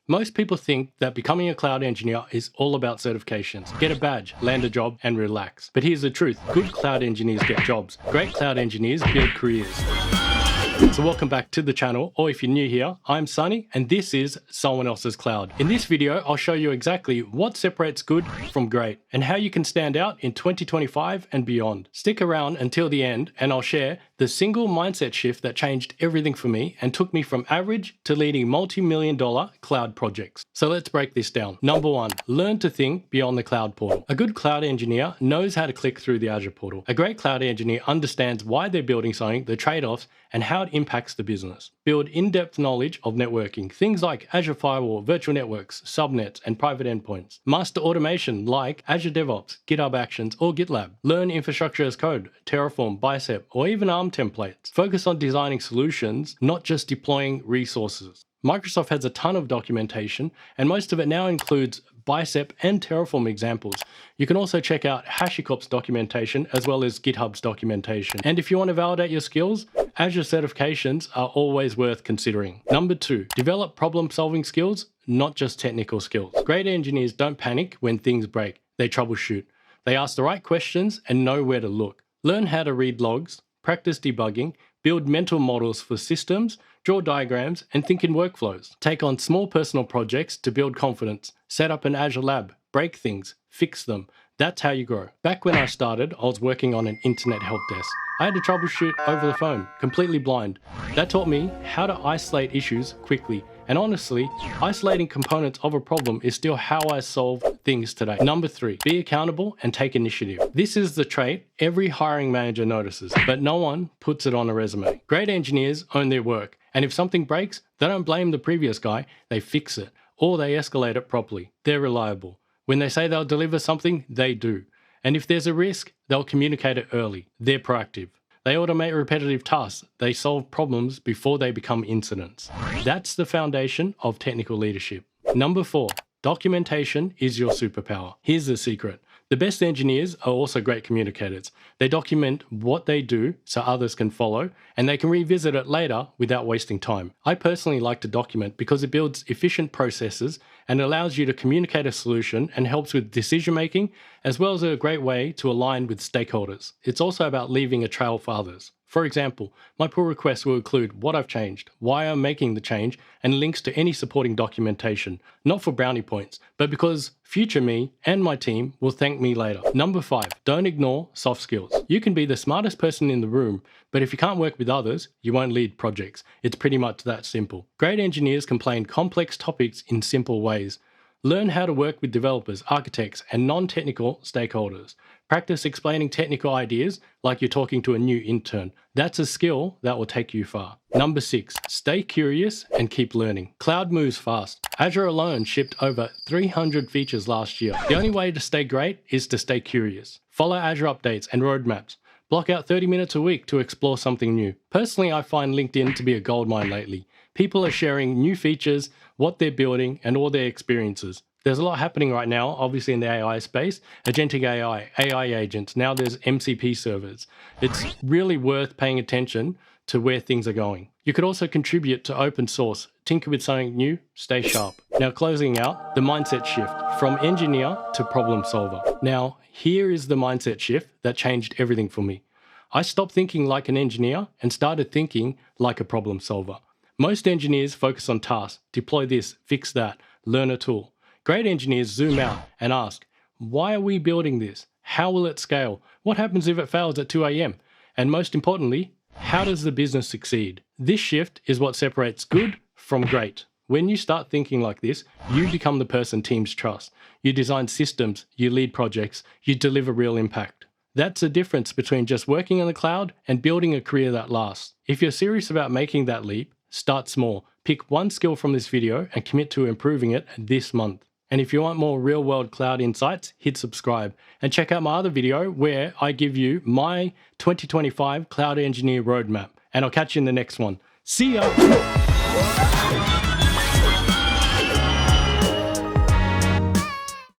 Most people think that becoming a cloud engineer is all about certifications. Get a badge, land a job, and relax. But here's the truth. Good cloud engineers get jobs. Great cloud engineers build careers. So welcome back to the channel, or if you're new here, I'm Sunny, and this is Someone Else's Cloud. In this video, I'll show you exactly what separates good from great, and how you can stand out in 2025 and beyond. Stick around until the end, and I'll share the single mindset shift that changed everything for me and took me from average to leading multi-million-dollar cloud projects. So let's break this down. Number one, learn to think beyond the cloud portal. A good cloud engineer knows how to click through the Azure portal. A great cloud engineer understands why they're building something, the trade-offs, and how it impacts the business. Build in-depth knowledge of networking, things like Azure Firewall, virtual networks, subnets, and private endpoints. Master automation like Azure DevOps, GitHub Actions, or GitLab. Learn infrastructure as code, Terraform, Bicep, or even ARM templates. Focus on designing solutions, not just deploying resources. Microsoft has a ton of documentation, and most of it now includes Bicep and Terraform examples. You can also check out HashiCorp's documentation as well as GitHub's documentation. And if you want to validate your skills, Azure certifications are always worth considering. Number two, develop problem-solving skills, not just technical skills. Great engineers don't panic when things break. They troubleshoot. They ask the right questions and know where to look. Learn how to read logs, practice debugging, build mental models for systems, draw diagrams, and think in workflows. Take on small personal projects to build confidence. Set up an Azure lab, break things, fix them. That's how you grow. Back when I started, I was working on an internet help desk. I had to troubleshoot over the phone, completely blind. That taught me how to isolate issues quickly. And honestly, isolating components of a problem is still how I solve things today. Number three, be accountable and take initiative. This is the trait every hiring manager notices, but no one puts it on a resume. Great engineers own their work, and if something breaks, they don't blame the previous guy, they fix it, or they escalate it properly. They're reliable. When they say they'll deliver something, they do. And if there's a risk, they'll communicate it early. They're proactive. They automate repetitive tasks. They solve problems before they become incidents. That's the foundation of technical leadership. Number four, documentation is your superpower. Here's the secret. The best engineers are also great communicators. They document what they do so others can follow, and they can revisit it later without wasting time. I personally like to document because it builds efficient processes and allows you to communicate a solution and helps with decision making, as well as a great way to align with stakeholders. It's also about leaving a trail for others. For example, my pull request will include what I've changed, why I'm making the change, and links to any supporting documentation, not for brownie points, but because future me and my team will thank me later. Number five, don't ignore soft skills. You can be the smartest person in the room, but if you can't work with others, you won't lead projects. It's pretty much that simple. Great engineers can explain complex topics in simple ways. Learn how to work with developers, architects, and non-technical stakeholders. Practice explaining technical ideas like you're talking to a new intern. That's a skill that will take you far. Number six, stay curious and keep learning. Cloud moves fast. Azure alone shipped over 300 features last year. The only way to stay great is to stay curious. Follow Azure updates and roadmaps. Block out 30 minutes a week to explore something new. Personally, I find LinkedIn to be a goldmine lately. People are sharing new features, what they're building, and all their experiences. There's a lot happening right now, obviously in the AI space, agentic AI, AI agents, now there's MCP servers. It's really worth paying attention to where things are going. You could also contribute to open source, tinker with something new, stay sharp. Now closing out, the mindset shift, from engineer to problem solver. Now, here is the mindset shift that changed everything for me. I stopped thinking like an engineer and started thinking like a problem solver. Most engineers focus on tasks, deploy this, fix that, learn a tool. Great engineers zoom out and ask, why are we building this? How will it scale? What happens if it fails at 2 a.m.? And most importantly, how does the business succeed? This shift is what separates good from great. When you start thinking like this, you become the person teams trust. You design systems, you lead projects, you deliver real impact. That's the difference between just working in the cloud and building a career that lasts. If you're serious about making that leap, start small. Pick one skill from this video and commit to improving it this month. And if you want more real-world cloud insights, hit subscribe and check out my other video where I give you my 2025 Cloud Engineer Roadmap. And I'll catch you in the next one. See ya!